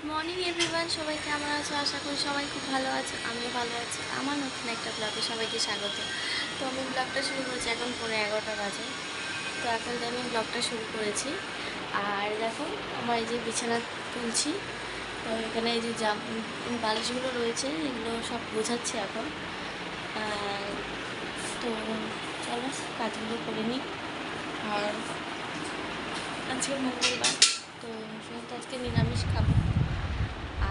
Good morning everyone, সবাই কেমন আছো? আশা করি সবাই খুব ভালো আছে, আমিও ভালো আছি। আমার নতুন একটা ব্লগে সবাইকে স্বাগত। তো আমি ব্লগটা শুরু করেছি এখন 11:30 বাজে। তো এখন তো আমি ব্লগটা শুরু করেছি। আর দেখো আমার এই যে বিছানা তুলছি। তো এখানে এই যে বালিশগুলো রয়েছে, এগুলো সব গোছাচ্ছি এখন। তো চলো কাজগুলো করে নিই। আর আজকে মঙ্গলবার, তো সেহেতু আজকে নিরামিষ খাবো।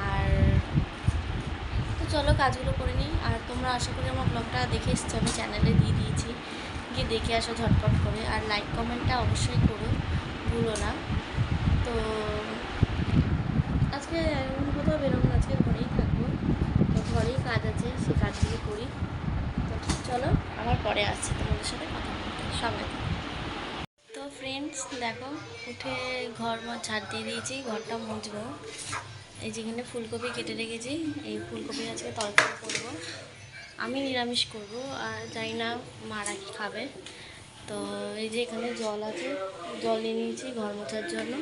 আর তো চলো কাজগুলো করে নিই। আর তোমরা আশা করি আমার ব্লগটা দেখে এসছো, আমি চ্যানেলে দিয়ে দিয়েছি, গিয়ে দেখে আসো ঝটপট করে। আর লাইক কমেন্টটা অবশ্যই করো, ভুলো না। তো আজকে এমন কোথাও বেরোবো না, আজকে ঘরেই থাকবো। তো ঘরেই কাজ আছে, সেই কাজগুলো করি। তো চলো আবার পরে আসছি তোমাদের সাথে কথা বলতে সবাই। তো ফ্রেন্ডস দেখো, উঠে ঘর ঝাড় দিয়ে দিয়েছি, ঘরটা মুছবো। এই যেখানে ফুলকপি কেটে রেখেছি, এই ফুলকপি আজকে তরকারি করবো। আমি নিরামিষ করব, আর জানি না মারা কি খাবে। তো এই যে এখানে জল আছে, জল নিয়ে নিয়েছি ঘর মোছার জন্য।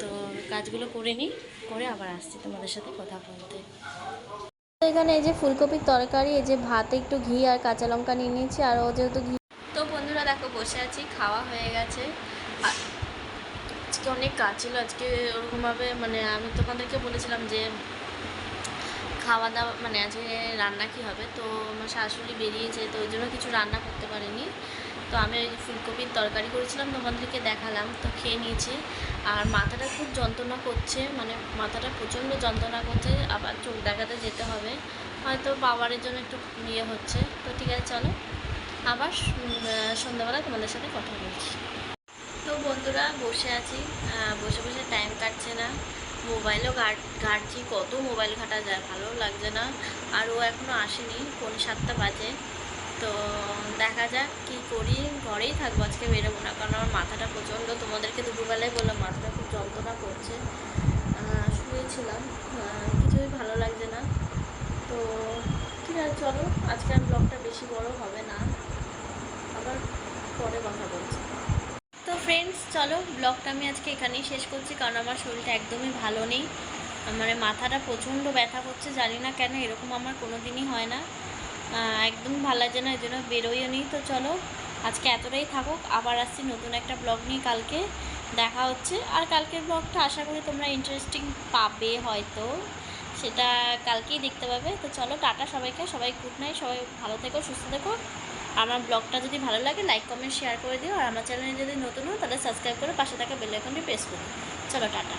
তো কাজগুলো করে নিই, করে আবার আসছি তোমাদের সাথে কথা বলতে। তো এখানে এই যে ফুলকপির তরকারি, এই যে ভাতে একটু ঘি আর কাঁচা লঙ্কা নিয়ে নিয়েছি, আর ও যেহেতু ঘি। তো বন্ধুরা দেখো বসে আছি, খাওয়া হয়ে গেছে। আজকে অনেক কাজ ছিল, আজকে ওরকমভাবে মানে আমি তোমাদেরকে বলেছিলাম যে খাওয়া দাওয়া মানে আজকে রান্না কী হবে। তো আমার শাশুড়ি বেরিয়েছে, তো ওই জন্য কিছু রান্না করতে পারিনি। তো আমি ওই ফুলকপির তরকারি করেছিলাম, তোমাদেরকে দেখালাম, তো খেয়ে নিয়েছি। আর মাথাটা খুব যন্ত্রণা করছে, মানে মাথাটা প্রচণ্ড যন্ত্রণা করছে, আবার চোখ দেখাতে যেতে হবে, হয়তো পাওয়ারের জন্য একটু ইয়ে হচ্ছে। তো ঠিক আছে চলো আবার সন্ধ্যাবেলা তোমাদের সাথে কথা বলছি। তো বন্ধুরা বসে আছি, বসে বসে টাইম কাটছে না, মোবাইলও ঘাটছি। কত মোবাইল ঘাটা যায়, ভালো লাগছে না। আর ও এখনও আসেনি, 7:45 বাজে। তো দেখা যাক কী করি, ঘরেই থাকবো আজকে, বেরোবো না, কারণ আমার মাথাটা প্রচণ্ড, তোমাদেরকে দুপুরবেলায় বললাম মাথাটা খুব যন্ত্রণা করছে। শুয়েছিলাম, কিছুই ভালো লাগছে না। তো ঠিক আছে চলো, আজকের ব্লগটা বেশি বড় হবে না, আবার পরে কথা বলছি। তো ফ্রেন্ডস চলো ব্লগটা আমি আজকে এখানেই শেষ করছি, কারণ আমার শরীরটা একদমই ভালো নেই, মানে মাথাটা প্রচণ্ড ব্যথা করছে, জানি না কেন, এরকম আমার কোনো দিনই হয় না। একদম ভালো লাগছে না, এই জন্য বেরোইও নি। তো চলো আজকে এতটাই থাকুক, আবার আসছি নতুন একটা ব্লগ নিয়ে, কালকে দেখা হচ্ছে। আর কালকের ব্লগটা আশা করি তোমরা ইন্টারেস্টিং পাবে, হয়তো সেটা কালকেই দেখতে পাবে। তো চলো টাটা সবাইকে, সবাই গুড নাইট, সবাই ভালো থেকো, সুস্থ থেকো। আমার ব্লগটা যদি ভালো লাগে লাইক কমেন্ট শেয়ার করে দিও, আর আমার চ্যানেলে যদি নতুন হও তাহলে সাবস্ক্রাইব করে পাশে থাকা বেল আইকনটি প্রেস করো। চলো টাটা।